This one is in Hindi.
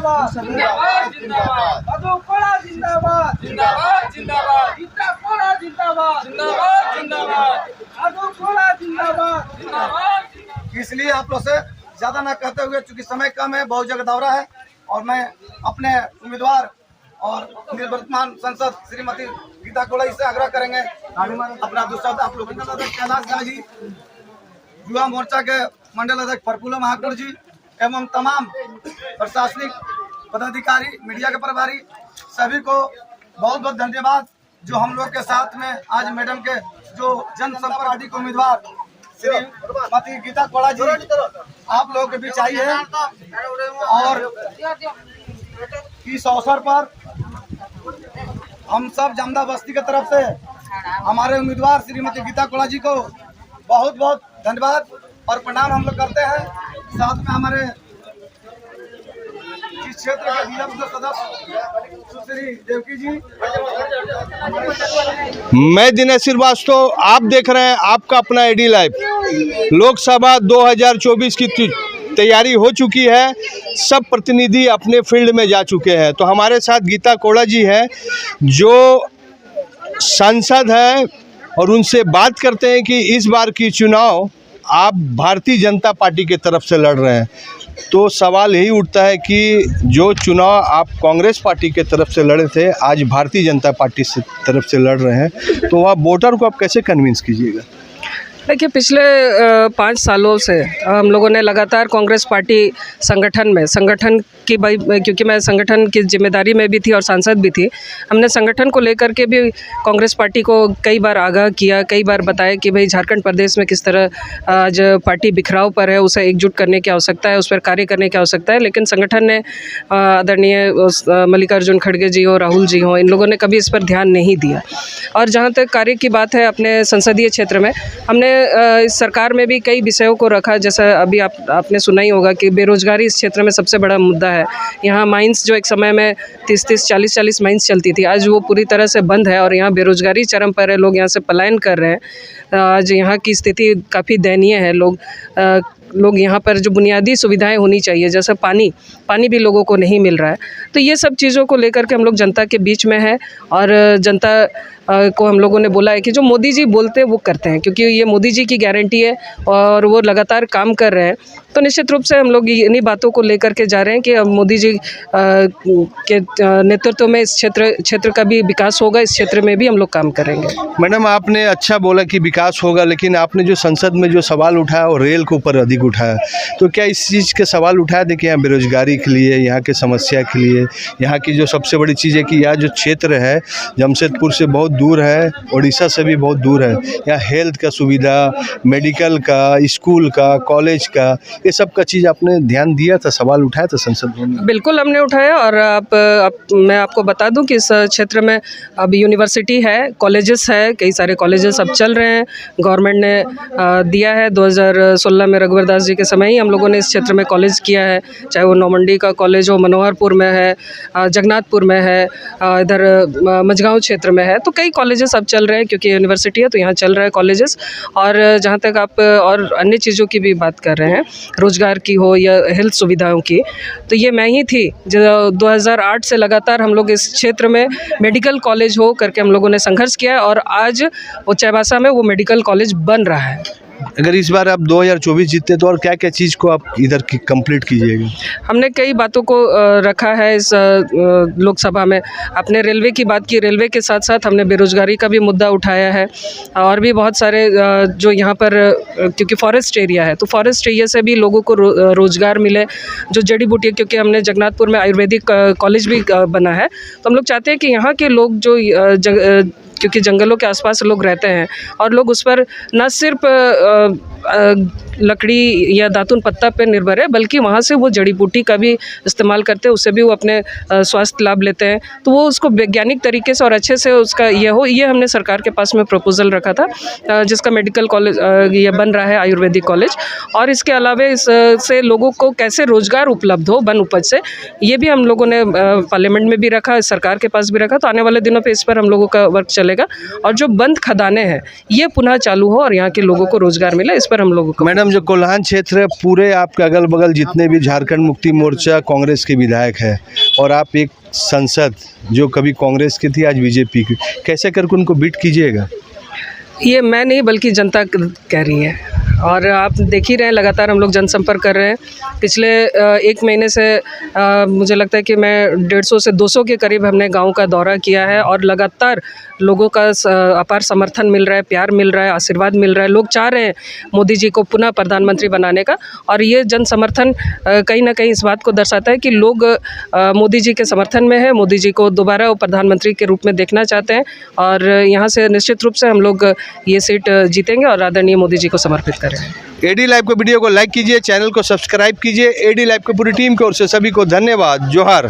जिंदाबाद जिंदाबाद जिंदाबाद मधु कोड़ा जिंदाबाद जिंदाबाद जिंदाबाद गीता कोड़ा जिंदाबाद जिंदाबाद जिंदाबाद मधु कोड़ा जिंदाबाद जिंदाबाद। इसलिए आप लोग से ज्यादा न कहते हुए, चूंकि समय कम है, बहुत जगह दौरा है, और मैं अपने उम्मीदवार और निवर्तमान सांसद श्रीमती गीता कोड़ा से आग्रह करेंगे अपना दूसरा आप लोग कैलाश झा जी, युवा मोर्चा के मंडल अध्यक्ष प्रफुल्ल महाकुड़ जी एवं तमाम प्रशासनिक पदाधिकारी, मीडिया के प्रभारी सभी को बहुत बहुत धन्यवाद, जो हम लोग के साथ में आज मैडम के जो जनसंपर्क पार्टी के उम्मीदवार श्रीमती गीता कोड़ा जी आप लोगों के बीच आई है। और इस अवसर पर हम सब जामदा बस्ती की तरफ से हमारे उम्मीदवार श्रीमती गीता कोड़ा जी को बहुत बहुत धन्यवाद और प्रणाम हम लोग करते हैं। साथ में हमारे इस क्षेत्र के जिला सदस्य सुश्री देवकी जी। मैं दिनेश श्रीवास्तव, आप देख रहे हैं आपका अपना एडी लाइव। लोकसभा 2024 की तैयारी हो चुकी है, सब प्रतिनिधि अपने फील्ड में जा चुके हैं। तो हमारे साथ गीता कोड़ा जी हैं जो सांसद हैं, और उनसे बात करते हैं कि इस बार की चुनाव आप भारतीय जनता पार्टी की तरफ से लड़ रहे हैं, तो सवाल यही उठता है कि जो चुनाव आप कांग्रेस पार्टी के तरफ से लड़े थे, आज भारतीय जनता पार्टी से तरफ से लड़ रहे हैं, तो वह वोटर को आप कैसे कन्विंस कीजिएगा? देखिए, पिछले 5 सालों से हम लोगों ने लगातार कांग्रेस पार्टी संगठन की क्योंकि मैं संगठन की जिम्मेदारी में भी थी और सांसद भी थी, हमने संगठन को लेकर के भी कांग्रेस पार्टी को कई बार आगाह किया, कई बार बताया कि भाई झारखंड प्रदेश में किस तरह आज पार्टी बिखराव पर है, उसे एकजुट करने की आवश्यकता है, उस पर कार्य करने की आवश्यकता है। लेकिन संगठन ने आदरणीय मल्लिकार्जुन खड़गे जी हो, राहुल जी हो, इन लोगों ने कभी इस पर ध्यान नहीं दिया। और जहाँ तक कार्य की बात है अपने संसदीय क्षेत्र में, हमने इस सरकार में भी कई विषयों को रखा, जैसा अभी आपने सुना ही होगा कि बेरोजगारी इस क्षेत्र में सबसे बड़ा मुद्दा है। यहाँ माइंस जो एक समय में 30-30, 40-40 माइंस चलती थी, आज वो पूरी तरह से बंद है और यहाँ बेरोजगारी चरम पर है, लोग यहाँ से पलायन कर रहे हैं। आज यहाँ की स्थिति काफ़ी दयनीय है। लोग यहाँ पर जो बुनियादी सुविधाएं होनी चाहिए, जैसे पानी भी लोगों को नहीं मिल रहा है। तो ये सब चीज़ों को लेकर के हम लोग जनता के बीच में है, और जनता को हम लोगों ने बोला है कि जो मोदी जी बोलते हैं वो करते हैं, क्योंकि ये मोदी जी की गारंटी है और वो लगातार काम कर रहे हैं। तो निश्चित रूप से हम लोग इन्हीं बातों को लेकर के जा रहे हैं कि अब मोदी जी के नेतृत्व में इस क्षेत्र का भी विकास होगा, इस क्षेत्र में भी हम लोग काम करेंगे। मैडम, आपने अच्छा बोला कि विकास होगा, लेकिन आपने जो संसद में जो सवाल उठाया वो रेल के ऊपर अधिक उठाया, तो क्या इस चीज़ के सवाल उठाया थे कि यहाँ बेरोजगारी के लिए, यहाँ के समस्या के लिए, यहाँ की जो सबसे बड़ी चीज़ है कि यह जो क्षेत्र है जमशेदपुर से बहुत दूर है, उड़ीसा से भी बहुत दूर है, यहाँ हेल्थ का सुविधा, मेडिकल का, स्कूल का, कॉलेज का, ये सब का चीज़ आपने ध्यान दिया था, सवाल उठाया था संसद में? बिल्कुल हमने उठाया, और मैं आपको बता दूं कि इस क्षेत्र में अब यूनिवर्सिटी है, कॉलेजेस है, कई सारे कॉलेजेस अब चल रहे हैं। गवर्नमेंट ने दिया है 2016 में रघुवर दास जी के समय ही हम लोगों ने इस क्षेत्र में कॉलेज किया है, चाहे वो नौमंडी का कॉलेज हो, मनोहरपुर में है, जगन्नाथपुर में है, इधर मझगांव क्षेत्र में है। तो कई कॉलेजेस अब चल रहे हैं, क्योंकि यूनिवर्सिटी है तो यहाँ चल रहा है कॉलेजेस। और जहाँ तक आप और अन्य चीज़ों की भी बात कर रहे हैं, रोजगार की हो या हेल्थ सुविधाओं की, तो ये मैं ही थी जो 2008 से लगातार हम लोग इस क्षेत्र में मेडिकल कॉलेज हो करके हम लोगों ने संघर्ष किया, और आज वो चाईबासा में वो मेडिकल कॉलेज बन रहा है। अगर इस बार आप 2024 जीतते तो और क्या क्या चीज़ को आप इधर की कंप्लीट कीजिएगा? हमने कई बातों को रखा है इस लोकसभा में। आपने रेलवे की बात की, रेलवे के साथ साथ हमने बेरोजगारी का भी मुद्दा उठाया है, और भी बहुत सारे जो यहाँ पर क्योंकि फॉरेस्ट एरिया है, तो फॉरेस्ट एरिया से भी लोगों को रोजगार मिले, जो जड़ी बूटी, क्योंकि हमने जगन्नाथपुर में आयुर्वेदिक कॉलेज भी बना है। तो हम लोग चाहते हैं कि यहाँ के लोग जो क्योंकि जंगलों के आसपास लोग रहते हैं, और लोग उस पर न सिर्फ लकड़ी या दातुन पत्ता पर निर्भर है, बल्कि वहाँ से वो जड़ी बूटी का भी इस्तेमाल करते हैं, उससे भी वो अपने स्वास्थ्य लाभ लेते हैं। तो वो उसको वैज्ञानिक तरीके से और अच्छे से उसका ये हमने सरकार के पास में प्रपोजल रखा था, जिसका मेडिकल कॉलेज ये बन रहा है, आयुर्वेदिक कॉलेज। और इसके अलावा इससे लोगों को कैसे रोजगार उपलब्ध हो वन उपज से, ये भी हम लोगों ने पार्लियामेंट में भी रखा, सरकार के पास भी रखा। तो आने वाले दिनों पर इस पर हम लोगों का वर्क चलेगा। खुलेगा और जो बंद खदानें हैं ये पुनः चालू हो और यहाँ के लोगों को रोजगार मिले, इस पर हम लोगों को। मैडम, जो कोल्हान क्षेत्र है, पूरे आपके अगल बगल जितने भी झारखंड मुक्ति मोर्चा कांग्रेस के विधायक है और आप एक सांसद जो कभी कांग्रेस की थी आज बीजेपी की, कैसे करके उनको बीट कीजिएगा? ये मैं नहीं बल्कि जनता कह रही है और आप देख ही रहे हैं, लगातार हम लोग जनसंपर्क कर रहे हैं। पिछले 1 महीने से मुझे लगता है कि मैं 150 से 200 के करीब हमने गांव का दौरा किया है और लगातार लोगों का अपार समर्थन मिल रहा है, प्यार मिल रहा है, आशीर्वाद मिल रहा है। लोग चाह रहे हैं मोदी जी को पुनः प्रधानमंत्री बनाने का और ये जन समर्थन कहीं ना कहीं इस बात को दर्शाता है कि लोग मोदी जी के समर्थन में है, मोदी जी को दोबारा वो प्रधानमंत्री के रूप में देखना चाहते हैं और यहाँ से निश्चित रूप से हम लोग ये सीट जीतेंगे और आदरणीय मोदी जी को समर्पित करें। एडी लाइव के वीडियो को लाइक कीजिए, चैनल को सब्सक्राइब कीजिए। एडी लाइव की पूरी टीम की ओर से सभी को धन्यवाद। जोहार।